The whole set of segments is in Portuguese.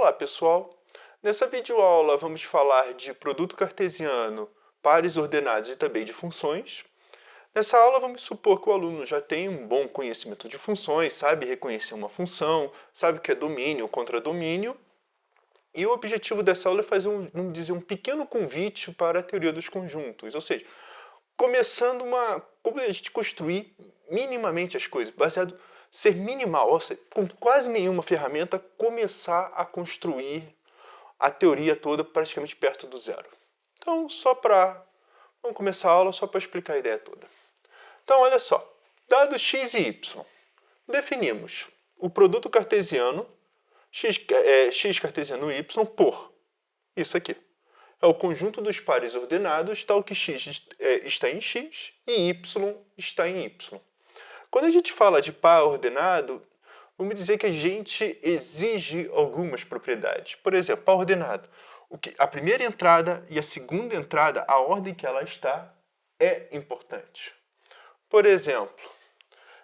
Olá pessoal, nessa videoaula vamos falar de produto cartesiano, pares ordenados e também de funções. Nessa aula vamos supor que o aluno já tem um bom conhecimento de funções, sabe reconhecer uma função, sabe o que é domínio ou contradomínio. E o objetivo dessa aula é fazer vamos dizer, um pequeno convite para a teoria dos conjuntos, ou seja, como a gente construir minimamente as coisas, baseado ser minimal, ou seja, com quase nenhuma ferramenta, começar a construir a teoria toda praticamente perto do zero. Então, vamos começar a aula só para explicar a ideia toda. Então, olha só, dados x e y, definimos o produto cartesiano, x cartesiano y, por isso aqui. É o conjunto dos pares ordenados, tal que x está em x e y está em y. Quando a gente fala de par ordenado, vamos dizer que a gente exige algumas propriedades. Por exemplo, par ordenado. A primeira entrada e a segunda entrada, a ordem que ela está, é importante. Por exemplo,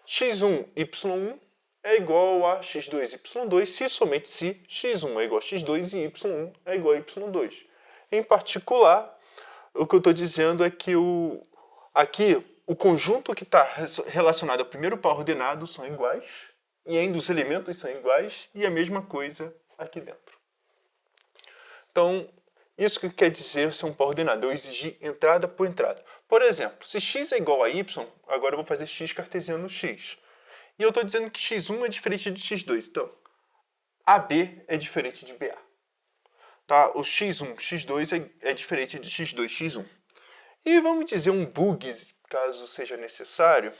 x1, y1 é igual a x2, y2, se somente se x1 é igual a x2 e y1 é igual a y2. Em particular, o que eu estou dizendo é que aqui o conjunto que está relacionado ao primeiro par ordenado são iguais, e ainda os elementos são iguais, e a mesma coisa aqui dentro. Então, isso que quer dizer ser um par ordenado, eu exigir entrada por entrada. Por exemplo, se x é igual a y, agora eu vou fazer x cartesiano x. E eu estou dizendo que x1 é diferente de x2, então, AB é diferente de BA. Tá? O x1, x2 é diferente de x2, x1. E vamos dizer um bug, caso seja necessário.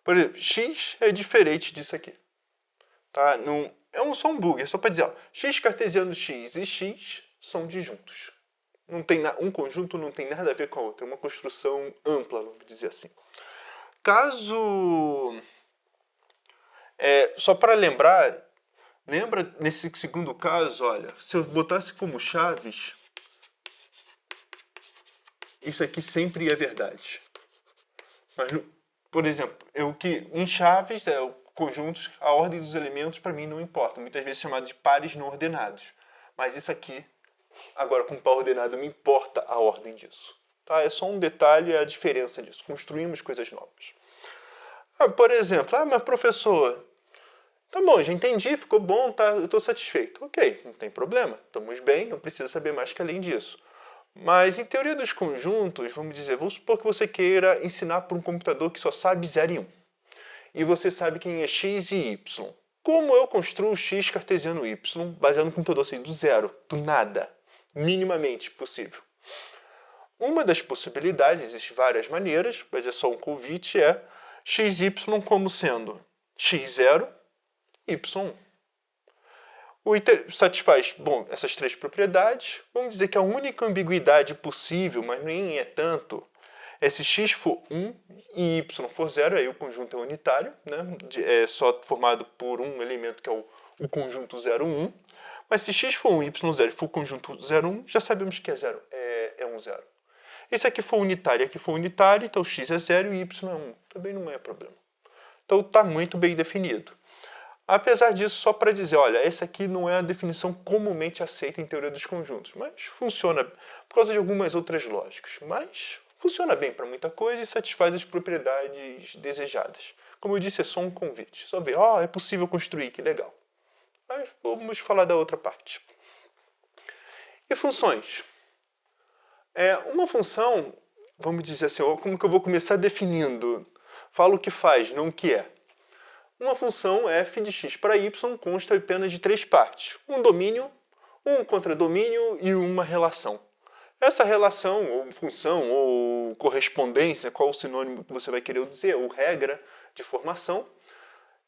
Por exemplo, x é diferente disso aqui. Tá? Não, só um bug, é só para dizer, ó, x cartesiano x e x são disjuntos. Um conjunto não tem nada a ver com a outra, é uma construção ampla, vamos dizer assim. Só para lembra nesse segundo caso, olha, se eu botasse como chaves, isso aqui sempre é verdade. Mas, por exemplo, em chaves, conjuntos, a ordem dos elementos para mim não importa. Muitas vezes chamado de pares não ordenados. Mas isso aqui, agora com par ordenado, me importa a ordem disso. Tá? É só um detalhe, a diferença disso. Construímos coisas novas. Por exemplo, mas professor, tá bom, já entendi, ficou bom, tá, eu estou satisfeito. Ok, não tem problema, estamos bem, não precisa saber mais que além disso. Mas em teoria dos conjuntos, vamos supor que você queira ensinar para um computador que só sabe 0 e 1. E você sabe quem é x e y. Como eu construo x cartesiano y baseado no computador assim, do zero, do nada, minimamente possível? Uma das possibilidades, existem várias maneiras, mas é só um convite, é x e y como sendo x0, y1. Satisfaz, essas três propriedades. Vamos dizer que a única ambiguidade possível, mas nem é tanto, é se x for 1 e y for 0, aí o conjunto é unitário, né? É só formado por um elemento que é o conjunto 0, 1. Mas se x for 1 e y0 for o conjunto 0, 1, já sabemos que é 0, é 1, 0. E se aqui for unitário e aqui for unitário, então x é 0 e y é 1. Também não é problema. Então está muito bem definido. Apesar disso, só para dizer, olha, essa aqui não é a definição comumente aceita em teoria dos conjuntos, mas funciona por causa de algumas outras lógicas. Mas funciona bem para muita coisa e satisfaz as propriedades desejadas. Como eu disse, é só um convite. Só ver, é possível construir, que legal. Mas vamos falar da outra parte. E funções? Uma função, vamos dizer assim, como que eu vou começar definindo? Falo o que faz, não o que é. Uma função f de x para y consta apenas de três partes. Um domínio, um contradomínio e uma relação. Essa relação, ou função, ou correspondência, qual o sinônimo que você vai querer dizer, ou regra de formação,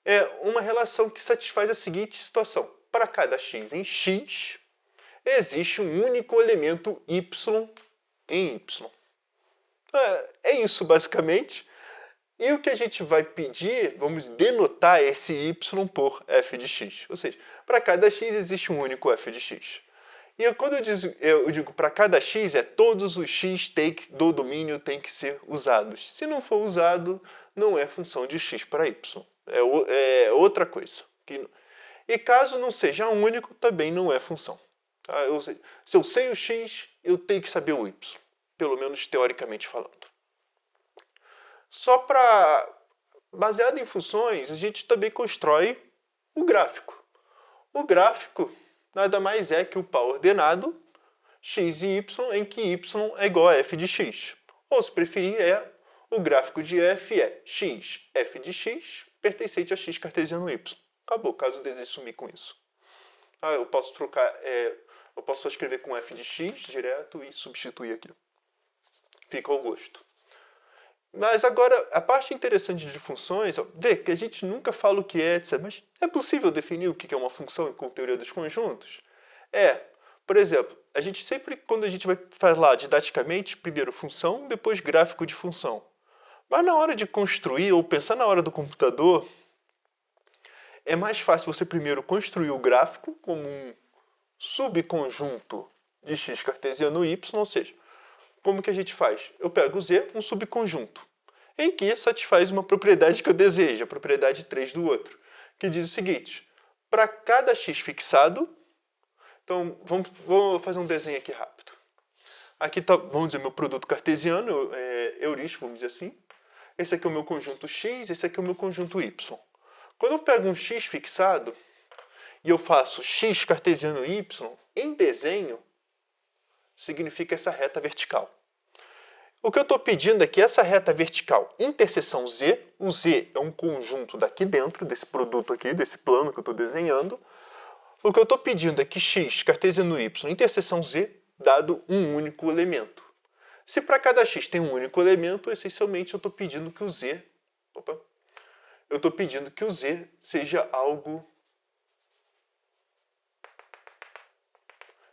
é uma relação que satisfaz a seguinte situação. Para cada x em x, existe um único elemento y em y. É isso, basicamente. E o que a gente vai pedir, vamos denotar esse y por f de x. Ou seja, para cada x existe um único f de x. E quando eu digo para cada x, todos os x do domínio têm que ser usados. Se não for usado, não é função de x para y. É outra coisa. E caso não seja único, também não é função. Tá? Se eu sei o x, eu tenho que saber o y, pelo menos teoricamente falando. Só para, baseado em funções, a gente também constrói o gráfico. O gráfico nada mais é que o par ordenado x e y, em que y é igual a f de x. Ou, se preferir, o gráfico de f é x, f de x, pertencente a x cartesiano y. Acabou, caso eu deseje sumir com isso. Eu posso trocar, eu posso só escrever com f de x direto e substituir aqui. Fica ao gosto. Mas agora, a parte interessante de funções, vê que a gente nunca fala o que é, etc. Mas é possível definir o que é uma função com teoria dos conjuntos? Por exemplo, a gente sempre, quando a gente vai falar didaticamente, primeiro função, depois gráfico de função. Mas na hora de construir ou pensar na hora do computador, é mais fácil você primeiro construir o gráfico como um subconjunto de x cartesiano y, ou seja, como que a gente faz? Eu pego o z, um subconjunto, em que satisfaz uma propriedade que eu desejo, a propriedade 3 do outro, que diz o seguinte: para cada x fixado, então vou fazer um desenho aqui rápido. Aqui está, vamos dizer, meu produto cartesiano, heurístico, vamos dizer assim. Esse aqui é o meu conjunto x, esse aqui é o meu conjunto y. Quando eu pego um x fixado e eu faço x cartesiano y em desenho, significa essa reta vertical. O que eu estou pedindo é que essa reta vertical interseção z, o z é um conjunto daqui dentro, desse produto aqui, desse plano que eu estou desenhando. O que eu estou pedindo é que x cartesiano y interseção z dado um único elemento. Se para cada x tem um único elemento, essencialmente eu estou pedindo que o z... eu estou pedindo que o z seja algo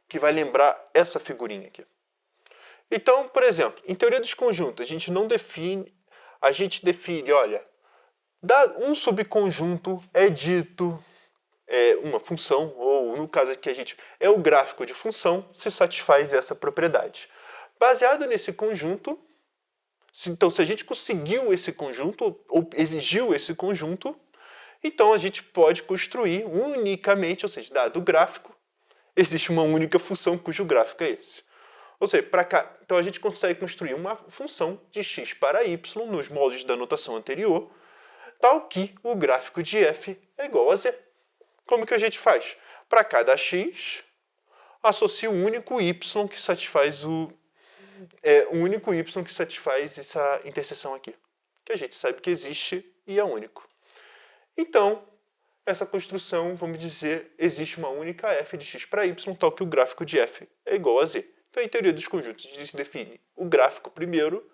que vai lembrar essa figurinha aqui. Então, por exemplo, em teoria dos conjuntos, a gente não define, a gente define, olha, um subconjunto é dito uma função, ou no caso aqui a gente é o gráfico de função, se satisfaz essa propriedade. Baseado nesse conjunto, então se a gente conseguiu esse conjunto, ou exigiu esse conjunto, então a gente pode construir unicamente, ou seja, dado o gráfico, existe uma única função cujo gráfico é esse. Ou seja, para cá, então a gente consegue construir uma função de x para y nos moldes da notação anterior, tal que o gráfico de f é igual a z. Como que a gente faz? Para cada x, associa um único y que satisfaz único y que satisfaz essa interseção aqui, que a gente sabe que existe e é único. Então, essa construção, vamos dizer, existe uma única f de x para y, tal que o gráfico de f é igual a z. Então, em teoria dos conjuntos, a gente define o gráfico primeiro,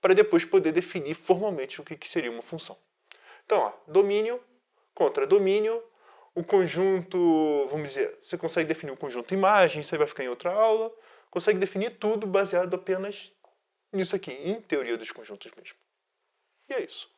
para depois poder definir formalmente o que seria uma função. Então, domínio contra domínio, o conjunto, vamos dizer, você consegue definir o conjunto imagem, isso aí vai ficar em outra aula, consegue definir tudo baseado apenas nisso aqui, em teoria dos conjuntos mesmo. E é isso.